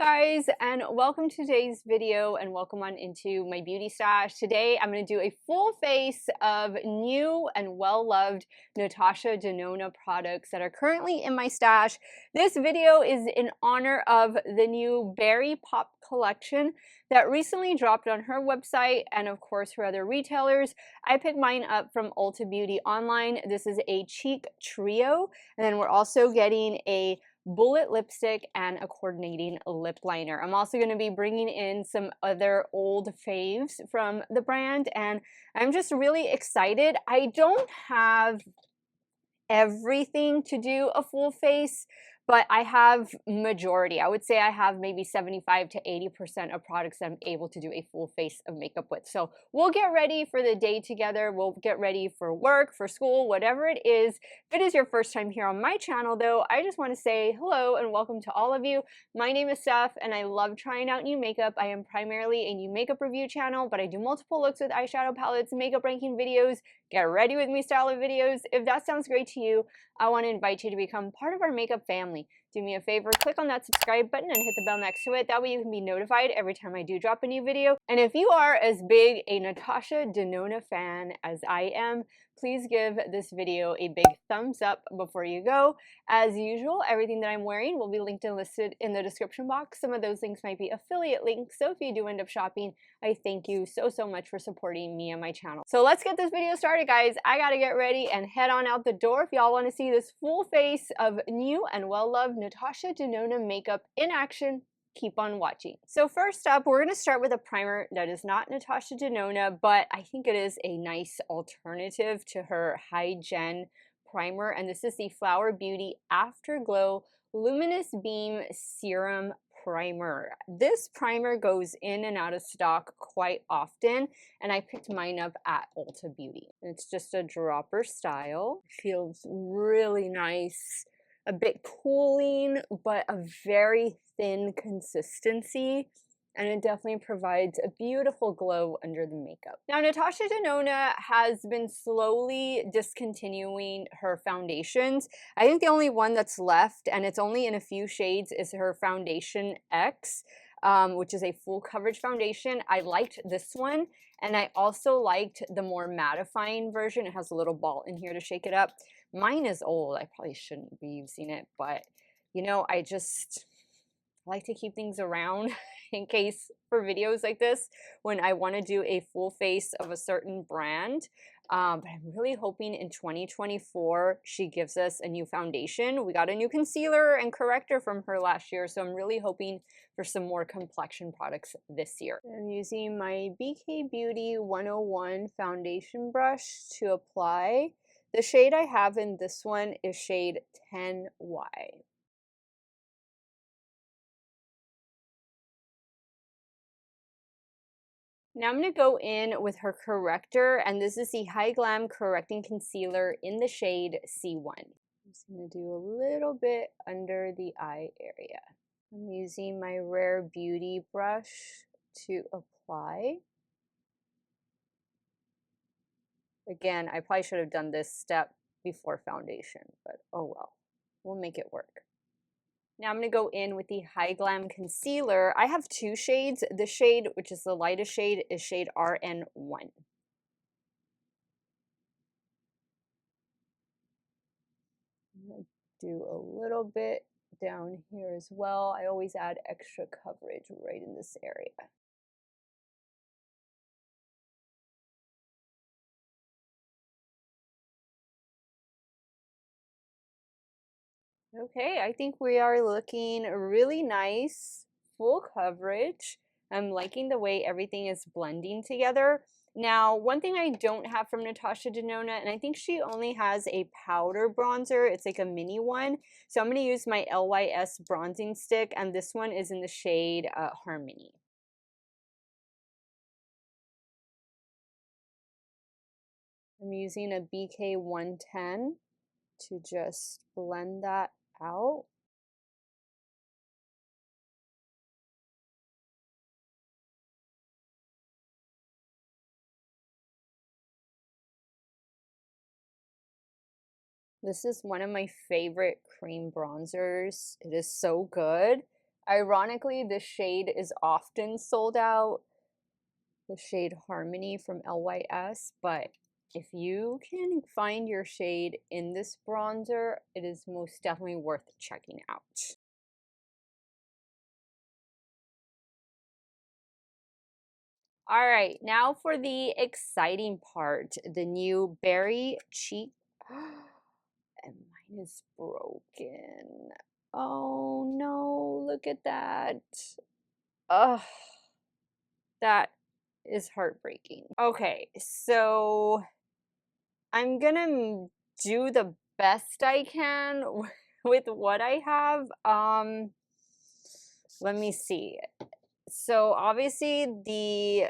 guys, and welcome to today's video and welcome on into my beauty stash. Today I'm going to do a full face of new and well-loved Natasha Denona products that are currently in my stash. This video is in honor of the new Berry Pop collection that recently dropped on her website and of course her other retailers. I picked mine up from Ulta Beauty Online. This is a cheek trio, and then we're also getting a bullet lipstick and a coordinating lip liner. I'm also going to be bringing in some other old faves from the brand, and I'm just really excited. I don't have everything to do a full face, but I have majority. I would say I have maybe 75 to 80% of products that I'm able to do a full face of makeup with. So we'll get ready for the day together. We'll get ready for work, for school, whatever it is. If it is your first time here on my channel though, I just want to say hello and welcome to all of you. My name is Steff and I love trying out new makeup. I am primarily a new makeup review channel, but I do multiple looks with eyeshadow palettes, makeup ranking videos, get ready with me style of videos. If that sounds great to you, I want to invite you to become part of our makeup family. Do me a favor, click on that subscribe button and hit the bell next to it. That way you can be notified every time I do drop a new video. And if you are as big a Natasha Denona fan as I am, please give this video a big thumbs up before you go. As usual, everything that I'm wearing will be linked and listed in the description box. Some of those links might be affiliate links, so if you do end up shopping, I thank you so much for supporting me and my channel. So let's get this video started, guys. I gotta get ready and head on out the door. If y'all want to see this full face of new and well-loved Natasha Denona makeup in action, keep on watching. So first up, we're going to start with a primer that is not Natasha Denona, but I think it is a nice alternative to her High Gen primer, and this is the Flower Beauty Afterglow Luminous Beam Serum Primer. This primer goes in and out of stock quite often, and I picked mine up at Ulta Beauty. It's just a dropper style. Feels really nice. A bit cooling, but a very thin consistency, and it definitely provides a beautiful glow under the makeup. Now, Natasha Denona has been slowly discontinuing her foundations. I think the only one that's left, and it's only in a few shades, is her Foundation X, which is a full coverage foundation. I liked this one, and I also liked the more mattifying version. It has a little ball in here to shake it up. Mine is old. I probably shouldn't be using it, but you know, I just like to keep things around in case for videos like this when I want to do a full face of a certain brand. But I'm really hoping in 2024 she gives us a new foundation. We got a new concealer and corrector from her last year, so I'm really hoping for some more complexion products this year. I'm using my BK Beauty 101 foundation brush to apply. The shade I have in this one is shade 10Y. Now I'm going to go in with her corrector, and this is the High Glam Correcting Concealer in the shade C1. I'm just going to do a little bit under the eye area. I'm using my Rare Beauty brush to apply. Again, I probably should have done this step before foundation, but oh well, we'll make it work. Now I'm going to go in with the High Glam Concealer. I have two shades. The shade, which is the lightest shade, is shade RN1. I'm going to do a little bit down here as well. I always add extra coverage right in this area. Okay, I think we are looking really nice, full coverage. I'm liking the way everything is blending together. Now, one thing I don't have from Natasha Denona, and I think she only has a powder bronzer, it's like a mini one. So I'm going to use my LYS bronzing stick, and this one is in the shade Harmony. I'm using a BK 110 to just blend that out. This is one of my favorite cream bronzers. It is so good. Ironically, this shade is often sold out, the shade Harmony from LYS, but if you can find your shade in this bronzer, it is most definitely worth checking out. All right, now for the exciting part, the new Berry Cheek. And mine is broken. Oh no, look at that. Ugh, that is heartbreaking. Okay, so I'm gonna do the best I can with what I have. Let me see. So obviously the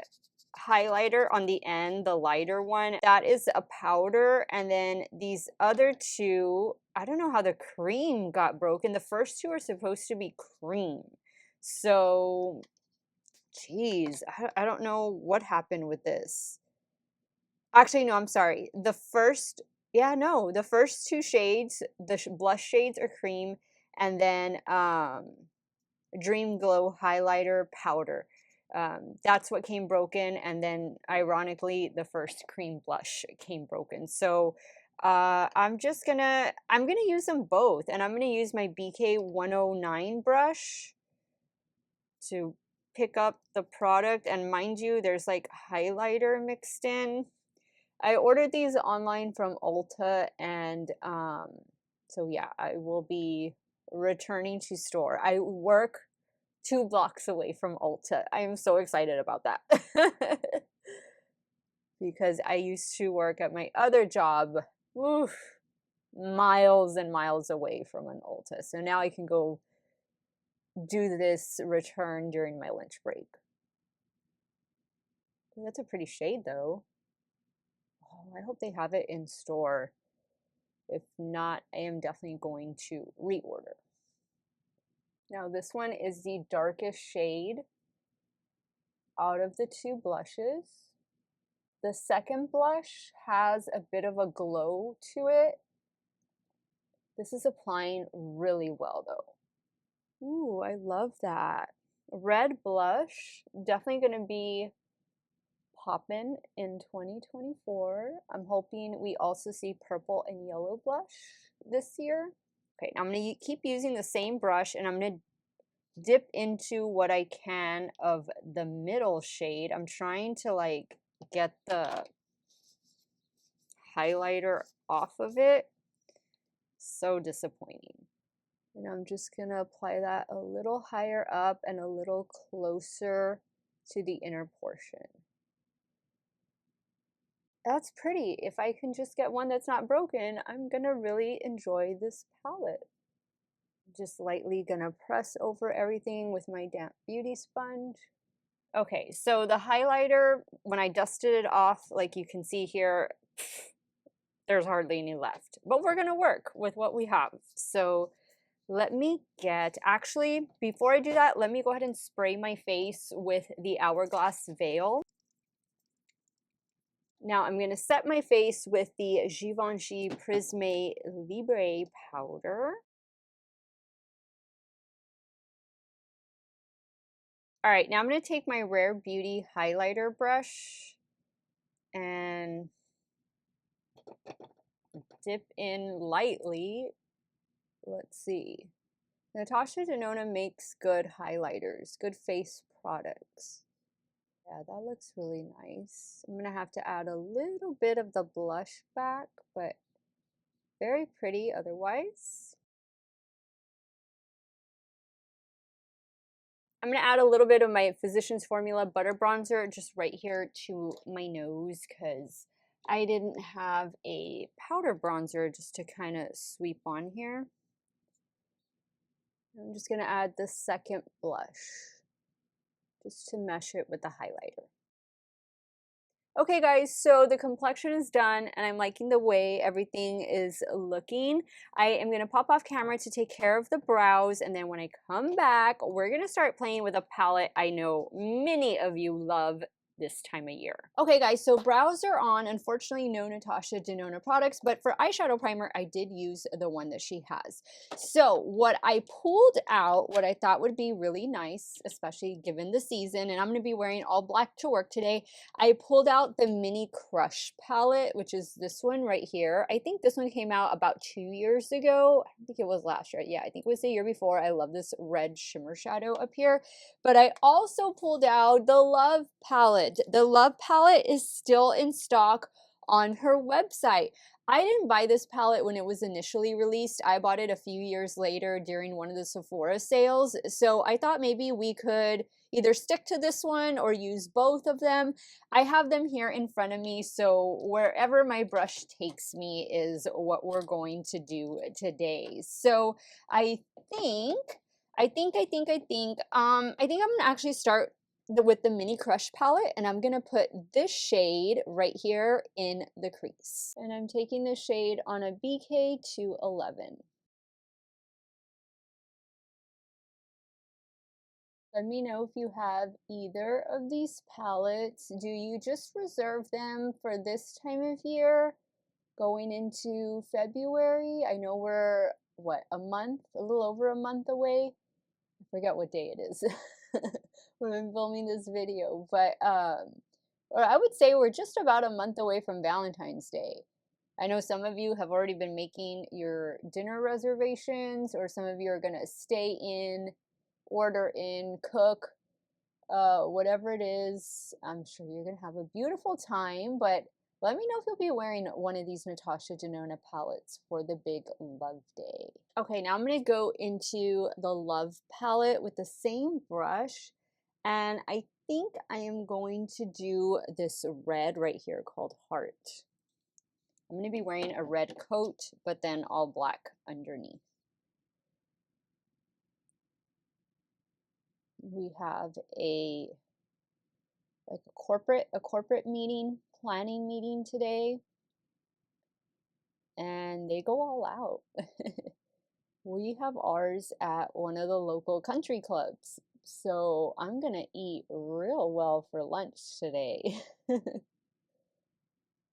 highlighter on the end, the lighter one, that is a powder, and then these other two, I don't know how the cream got broken. The first two are supposed to be cream. So, geez, I don't know what happened with this. Actually, no, I'm sorry. The first, yeah, no, the first two shades, the blush shades are cream, and then Dream Glow highlighter powder. That's what came broken, and then ironically, the first cream blush came broken. So I'm gonna use them both, and I'm gonna use my BK 109 brush to pick up the product. And mind you, there's like highlighter mixed in. I ordered these online from Ulta, and so yeah, I will be returning to store. I work 2 blocks away from Ulta. I am so excited about that. Because I used to work at my other job, oof, miles and miles away from an Ulta. So now I can go do this return during my lunch break. That's a pretty shade though. Oh, I hope they have it in store. If not, I am definitely going to reorder. Now this one is the darkest shade out of the 2 blushes. The second blush has a bit of a glow to it. This is applying really well though. Ooh, I love that. Red blush, definitely going to be poppin' in 2024. I'm hoping we also see purple and yellow blush this year. Okay, now I'm going to keep using the same brush, and I'm going to dip into what I can of the middle shade. I'm trying to like get the highlighter off of it. So disappointing. And I'm just going to apply that a little higher up and a little closer to the inner portion. That's pretty. If I can just get one that's not broken, I'm going to really enjoy this palette. Just lightly gonna press over everything with my damp beauty sponge. Okay, so the highlighter, when I dusted it off, like you can see here, there's hardly any left. But we're gonna work with what we have. So let me actually, before I do that, let me go ahead and spray my face with the Hourglass Veil. Now I'm gonna set my face with the Givenchy Prisme Libre powder. All right, now I'm going to take my Rare Beauty highlighter brush and dip in lightly. Let's see. Natasha Denona makes good highlighters, good face products. Yeah, that looks really nice. I'm going to have to add a little bit of the blush back, but very pretty otherwise. I'm going to add a little bit of my Physicians Formula Butter Bronzer just right here to my nose because I didn't have a powder bronzer just to kind of sweep on here. I'm just going to add the second blush just to mesh it with the highlighter. Okay guys, so the complexion is done and I'm liking the way everything is looking. I am going to pop off camera to take care of the brows, and then when I come back, we're going to start playing with a palette I know many of you love, this time of year. Okay guys, so brows are on. Unfortunately, no Natasha Denona products, but for eyeshadow primer, I did use the one that she has. So what I pulled out, what I thought would be really nice, especially given the season, and I'm going to be wearing all black to work today, I pulled out the Mini Crush palette, which is this one right here. I think this one came out about 2 years ago. I don't think it was last year. Yeah, I think it was the year before. I love this red shimmer shadow up here. But I also pulled out the Love palette. The Love palette is still in stock on her website. I didn't buy this palette when it was initially released. I bought it a few years later during one of the Sephora sales. So I thought maybe we could either stick to this one or use both of them. I have them here in front of me, so wherever my brush takes me is what we're going to do today. So I think I'm gonna actually start with the Mini Crush palette, and I'm gonna put this shade right here in the crease. And I'm taking this shade on a BK211. Let me know if you have either of these palettes. Do you just reserve them for this time of year, going into February? I know we're, what, a little over a month away? I forget what day it is when I'm filming this video, but or I would say we're just about a month away from Valentine's Day. I know some of you have already been making your dinner reservations, or some of you are gonna stay in, order in, cook, whatever it is. I'm sure you're gonna have a beautiful time, but let me know if you'll be wearing one of these Natasha Denona palettes for the big Love Day. Okay, now I'm gonna go into the Love palette with the same brush, and I think I am going to do this red right here called Heart. I'm gonna be wearing a red coat, but then all black underneath. We have a corporate meeting, planning meeting today, and they go all out. We have ours at one of the local country clubs, so I'm gonna eat real well for lunch today.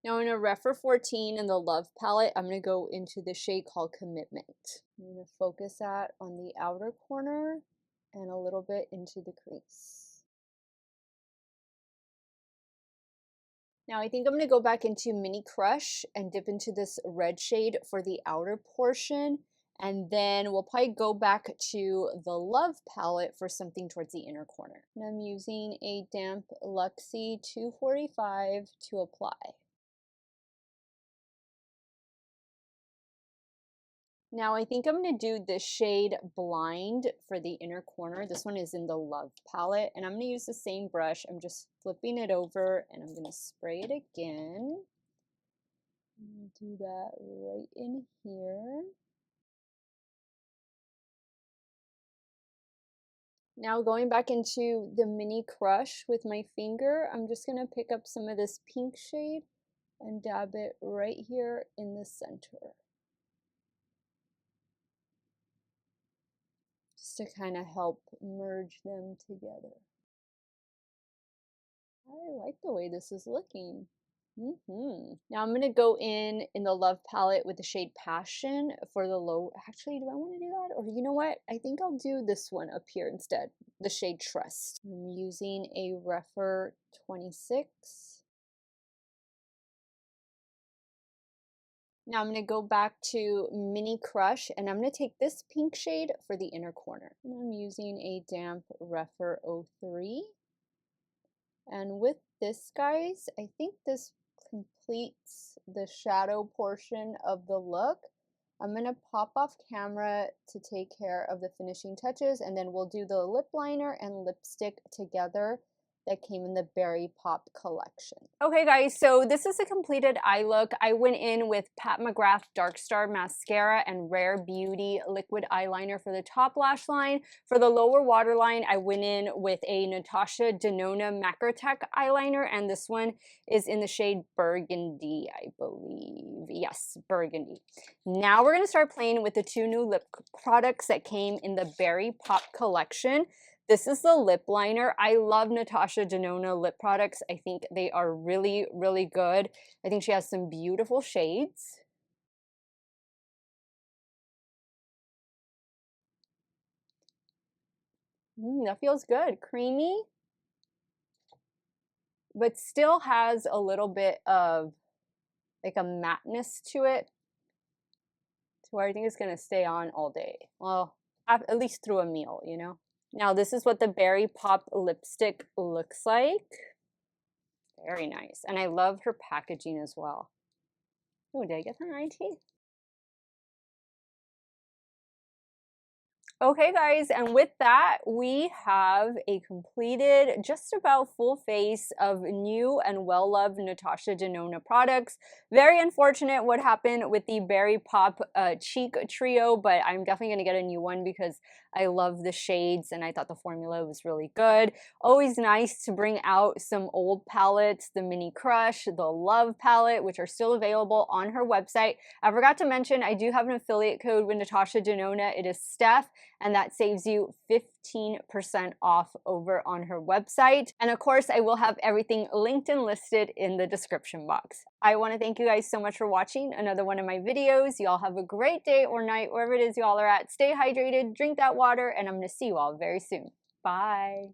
Now in a Refer 14 in the Love palette, I'm gonna go into the shade called Commitment. I'm gonna focus that on the outer corner and a little bit into the crease. Now I think I'm gonna go back into Mini Crush and dip into this red shade for the outer portion, and then we'll probably go back to the Love palette for something towards the inner corner. And I'm using a damp Luxie 245 to apply. Now I think I'm going to do the shade Blind for the inner corner. This one is in the Love palette, and I'm going to use the same brush. I'm just flipping it over, and I'm going to spray it again. Do that right in here. Now going back into the Mini Crush with my finger, I'm just going to pick up some of this pink shade and dab it right here in the center. Just to kind of help merge them together. I like the way this is looking. Now I'm going to go in the Love palette with the shade Passion for the low. Actually, do I want to do that? Or you know what? I think I'll do this one up here instead, the shade Trust. I'm using a Refer 26. Now I'm going to go back to Mini Crush, and I'm going to take this pink shade for the inner corner. And I'm using a damp Refer 03. And with this, guys, I think this completes the shadow portion of the look. I'm going to pop off camera to take care of the finishing touches, and then we'll do the lip liner and lipstick together that came in the Berry Pop collection. Okay guys, so this is a completed eye look. I went in with Pat McGrath Dark Star Mascara and Rare Beauty Liquid Eyeliner for the top lash line. For the lower waterline, I went in with a Natasha Denona Macrotech eyeliner, and this one is in the shade Burgundy, I believe. Yes, Burgundy. Now we're gonna start playing with the two new lip products that came in the Berry Pop collection. This is the lip liner. I love Natasha Denona lip products. I think they are really, really good. I think she has some beautiful shades. That feels good. Creamy, but still has a little bit of like a matteness to it, to where I think it's gonna stay on all day. Well, at least through a meal, you know? Now this is what the Berry Pop lipstick looks like. Very nice. And I love her packaging as well. Oh, did I get that right? Okay guys, and with that, we have a completed, just about full face of new and well-loved Natasha Denona products. Very unfortunate what happened with the Berry Pop cheek trio, but I'm definitely going to get a new one because I love the shades and I thought the formula was really good. Always nice to bring out some old palettes, the Mini Crush, the Love palette, which are still available on her website. I forgot to mention, I do have an affiliate code with Natasha Denona. It is Steff, and that saves you 15% off over on her website. And of course, I will have everything linked and listed in the description box. I want to thank you guys so much for watching another one of my videos. Y'all have a great day or night, wherever it is y'all are at. Stay hydrated, drink that water, and I'm going to see you all very soon. Bye.